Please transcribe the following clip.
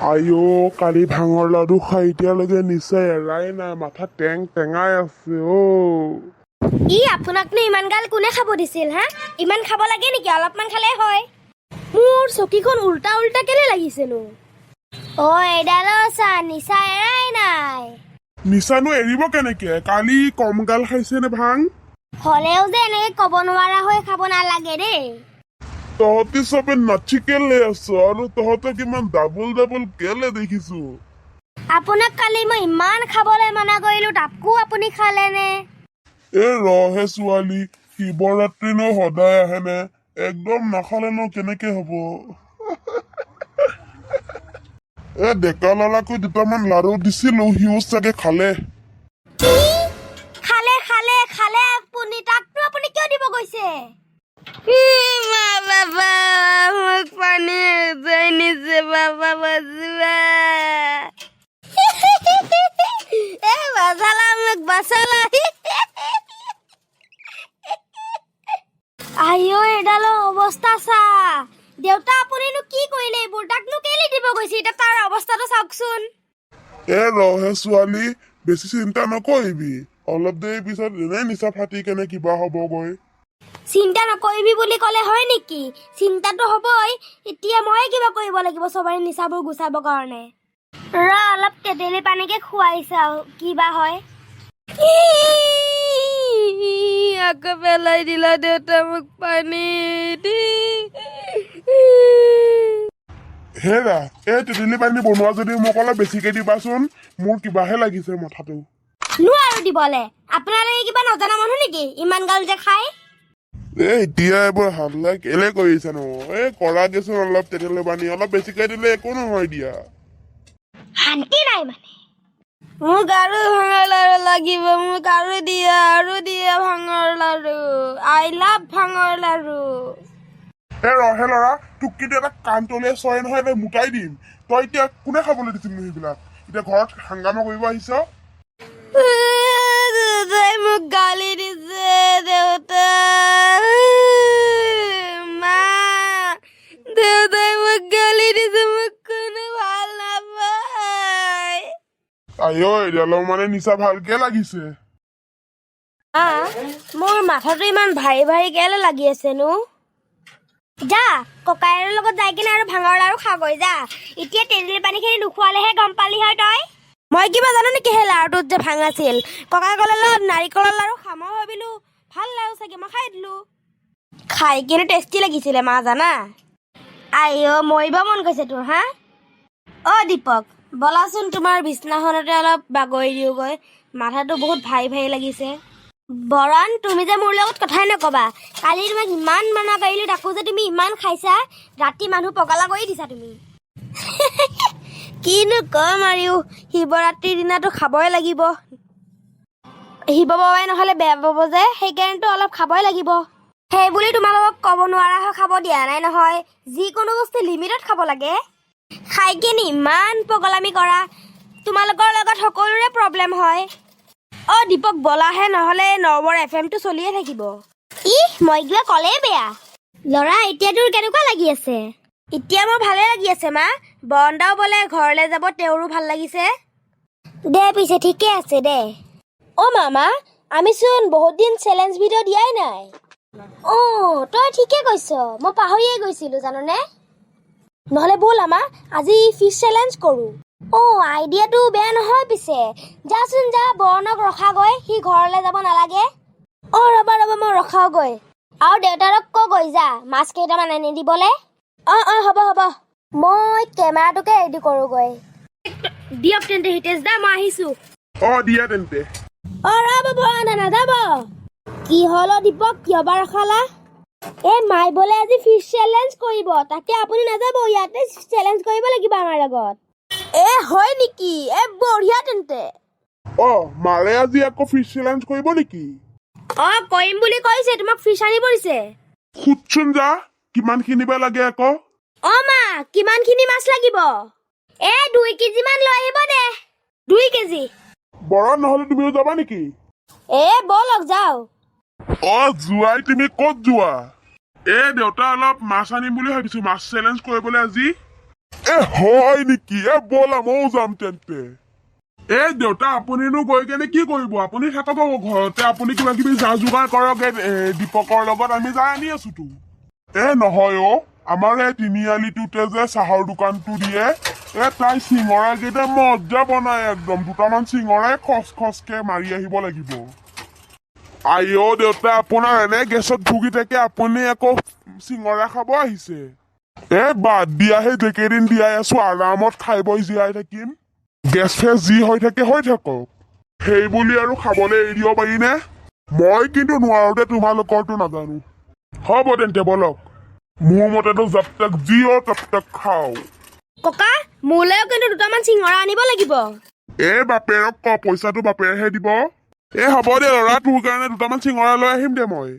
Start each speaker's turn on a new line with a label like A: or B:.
A: আইও কালি ভাঙৰ লাডু খাই এতিয়ালৈকে নিশ্চয় এৰাই নাই, মাথা টেঙাই আছে
B: আপোনাকনো ইমান গাল কোনে খাব দিছিল হা? ইমান খাব লাগে নেকি? অলপমান খালে হয়। মোৰ চকীখন উল্টা উল্টা কেলে লাগিছেনো? এডালৰ চা নিচা এৰাই নাই।
A: নিচানো এৰিব কেনেকে? কালি কম গাল খাইছে নে ভাং?
B: হলেও যে এনেকে কব নোৱাৰা হৈ খাব নালাগে দেই।
A: তহঁতি চবে নাচি কেলে আছ আৰু তহঁতক ইমান ডাবল কেলে দেখিছো?
B: আপোনাক কালি মই ইমান খাবলৈ মানা কৰিলো, তাকো আপুনি খালেনে?
A: ৰহে ছোৱালী, শিৱৰাত্ৰিনো সদায় আহেনে? একদম নাখালেনো কেনেকে হব? ডেকা লৰাকৈ দুটামান লাড়ু দিছিলো, সিও চাগে খালে।
B: খালে খালে খালে আপুনি? তাকতো আপুনি কিয় দিব গৈছে? বাবা মোক পানী উজাই নিছে, বাবা বজোৱা। বাচালা মোক, বাচালা। আইও এডালৰ অৱস্থা চা। দেউতা আপুনিনো কি কৰিলে এইবোৰ? তাকনো কেলে দিব গৈছে? এতিয়া তাৰ অৱস্থাটো চাওকচোন।
A: ৰহে ছোৱালী, বেছি চিন্তা নকৰিবি, অলপ দেৰি পিছত এনে নিচা ফাটি কেনে কিবা হবগৈ।
B: চিন্তা নকৰিবি বুলি ক'লে হয় নেকি? চিন্তাটো হ'বই। এতিয়া মই কিবা কৰিব লাগিব চবৰে নিচাবোৰ গুচাবৰ কাৰণে। অলপ তেতেলী পানীকে খুৱাই চাও কিবা হয়। আকৌ পেলাই দিলা দেউতা মোক পানী দি।
A: হেৰা, তেতেলী পানী বনোৱা যদি মোক অলপ বেছিকে দিবাচোন, মোৰ কিবাহে লাগিছে মাথাটো।
B: নোৱাৰো দিবলে। আপোনালোকে কিবা নজনা মানুহ নেকি ইমান গাল যে খাই?
A: এতিয়া এইবোৰ হাল্লা কেলে কৰিছানো? কৰা দিয়াচোন অলপ তেতেলী পানী, অলপ বেছিকে দিলে একো নহয় দিয়া।
B: শান্তি নাই মানে। মোক আৰু ভাঙৰ লাড়ু লাগিব, মোক আৰু দিয়া ভাঙৰ লাড়ু। আই লাভ ভাঙৰ লাড়ু।
A: ৰহে লৰা, তোক কিন্তু এটা কাণ তলিয়াই চয় নহয়, মোটাই দিম। তই এতিয়া কোনে খাবলৈ দিছিল সেইবিলাক? এতিয়া ঘৰত হাংগামা কৰিব আহিছ?
B: দেউতাই মোক গালি দিছে, দেউতা। মা, দেউতাই মোক গালি দিছে, মোক কোনো ভাল নাপায়।
A: এডালৰ মানে নিচা ভালকে লাগিছে।
B: মোৰ মাথাটো ইমান ভাৰী ভাৰী কেলে লাগি আছেনো? যা ককাইৰ লগত যাই কিনে আৰু ভাঙৰ লাড়ু খাগৈ যা। এতিয়া তেতেলী পানীখিনি নোখোৱালেহে গম পালি হয় তই। মই কিবা জানো নেকি সেই লাড়ুটোত যে ভাঙ আছিল? ককাই ক'লে নাৰিকলৰ লাড়ু খাম, মই ভাবিলো ভাল লাড়ু চাগে, মই খাই দিলো। খাই কিনে টেষ্টি লাগিছিলে মা জানা। মৰিব মন গৈছে তোৰ হা? দীপক, বলাচোন তোমাৰ বিছনাখনতে অলপ বাগৰি দিওঁগৈ। মাথাটো বহুত ভাৰী ভাৰী লাগিছে। বৰণ, তুমি যে মোৰ লগত কথাই নকবা। কালি তোমাক ইমান মানা কৰিলো, তাকো যে তুমি ইমান খাইছা। ৰাতি মানুহ পগলা কৰি দিছা তুমি। কিনো কম আৰু, শিৱৰাত্ৰিৰ দিনাটো খাবই লাগিব। শিৱ বাবাই নহলে বেয়া পাব যে, সেইকাৰণেতো অলপ খাবই লাগিব। সেই বুলি তোমালোকক ক'ব নোৱাৰা হৈ খাব দিয়া নাই নহয়। যিকোনো বস্তু লিমিটত খাব লাগে। খাই কিনে ইমান পগলামি কৰা, তোমালোকৰ লগত সকলোৰে প্ৰব্লেম হয়। দীপক বলাহে, নহলে নৱৰ FM টো চলিয়ে থাকিব। মই কিবা ক'লেই বেয়া। ল'ৰা, এতিয়া তোৰ কেনেকুৱা লাগি আছে? এতিয়া মোৰ ভালে লাগি আছে মা। বন্দাও বোলে ঘৰলৈ যাব, তেওঁৰো ভাল লাগিছে। দে পিছে ঠিকে আছে দে। মামা, আমি চোন বহুত দিন চেলেঞ্জ ভিডিঅ' দিয়াই নাই। তই ঠিকে কৈছ, মই পাহৰিয়ে গৈছিলো জাননে। নহলে ব'ল আমা আজি ফিছ চেলেঞ্জ কৰো। আইডিয়াটো বেয়া নহয় পিছে। যাচোন যা, বৰণক ৰখাগৈ, সি ঘৰলৈ যাব নালাগে। ৰবা মই ৰখাওগৈ। আৰু দেউতাৰক কগৈ যা, মাছ কেইটামান আনি দিবলে। হ'ব। মই কেমেৰাটোকে ৰেডি কৰোগৈ। দিয়ক তেন্তে হিতেশ দা, মই আহিছো।
A: দিয়া তেন্তে।
B: নাযাব। কি হল দীপক, কিয় বা ৰখালা? মাই বোলে আজি ফিছ চেলেঞ্জ কৰিব, তাকে আপুনি নাযাব? ইয়াতে চেলেঞ্জ কৰিব লাগিব আমাৰ লগত। হয় নেকি? বঢ়িয়া তেন্তে।
A: মাৰে আজি আকৌ ফিছ চেলেঞ্জ কৰিব নেকি?
B: কৰিম বুলি কৈছে, তোমাক ফিছ আনিব দিছে।
A: সুধচোন যা, কিমান কিনিব লাগে আকৌ?
B: মা, কিমান খিনি মাছ লাগিব? 2 কেজি মান লৈ আহিব দে। 2 কেজি।
A: বৰণ, নহলে তুমিও যাবা নেকি?
B: ব'লক যাও।
A: জোৱাই, তুমি ক'ত যোৱা? দেউতা অলপ মাছ আনিম বুলি ভাবিছো, মাছ চেলেঞ্জ কৰিবলৈ আজি। হয় নেকি ব'লা ময়ো যাম তেন্তে দেউতা আপুনিনো গৈ কেনে কি কৰিব আপুনি থাকক ঘৰতে আপুনি কিবা কিবি যা যোগাৰ কৰক দীপকৰ লগত আমি যাই আনি আছোতো নহয় আমাৰ এই তিনিআলিটোতে যে চাহৰ দোকানটো দিয়ে তাই চিঙৰা কেইটা মজা বনাই একদম দুটামান চিঙৰাই খচ খচকে মাৰি আহিব লাগিব দেউতা আপোনাৰ এনে গেছত ভুগি থাকে আপুনি আকৌ চিঙৰা খাব আহিছে বাদ দিয়াহে যেকেইদিন দিয়াই আছো আৰামত খাই বৈ জীয়াই থাকিম গেছ ফেছ যি হৈ থাকে হৈ থাকক সেই বুলি আৰু খাবলৈ এৰি দিব পাৰিনে মই কিন্তু নোৱাৰোতে তোমালোকৰটো নাজানো হ'ব তেন্তে বলক মোৰ মতেতো জব তক জিঅ' তব তক খাও
B: ককা মোলৈও কিন্তু দুটামান চিঙৰা আনিব লাগিব
A: বাপেৰক ক পইচাটো বাপেৰেহে দিব হ'ব দে ল'ৰা তোৰ কাৰণে দুটামান চিঙৰা লৈ আহিম দে মই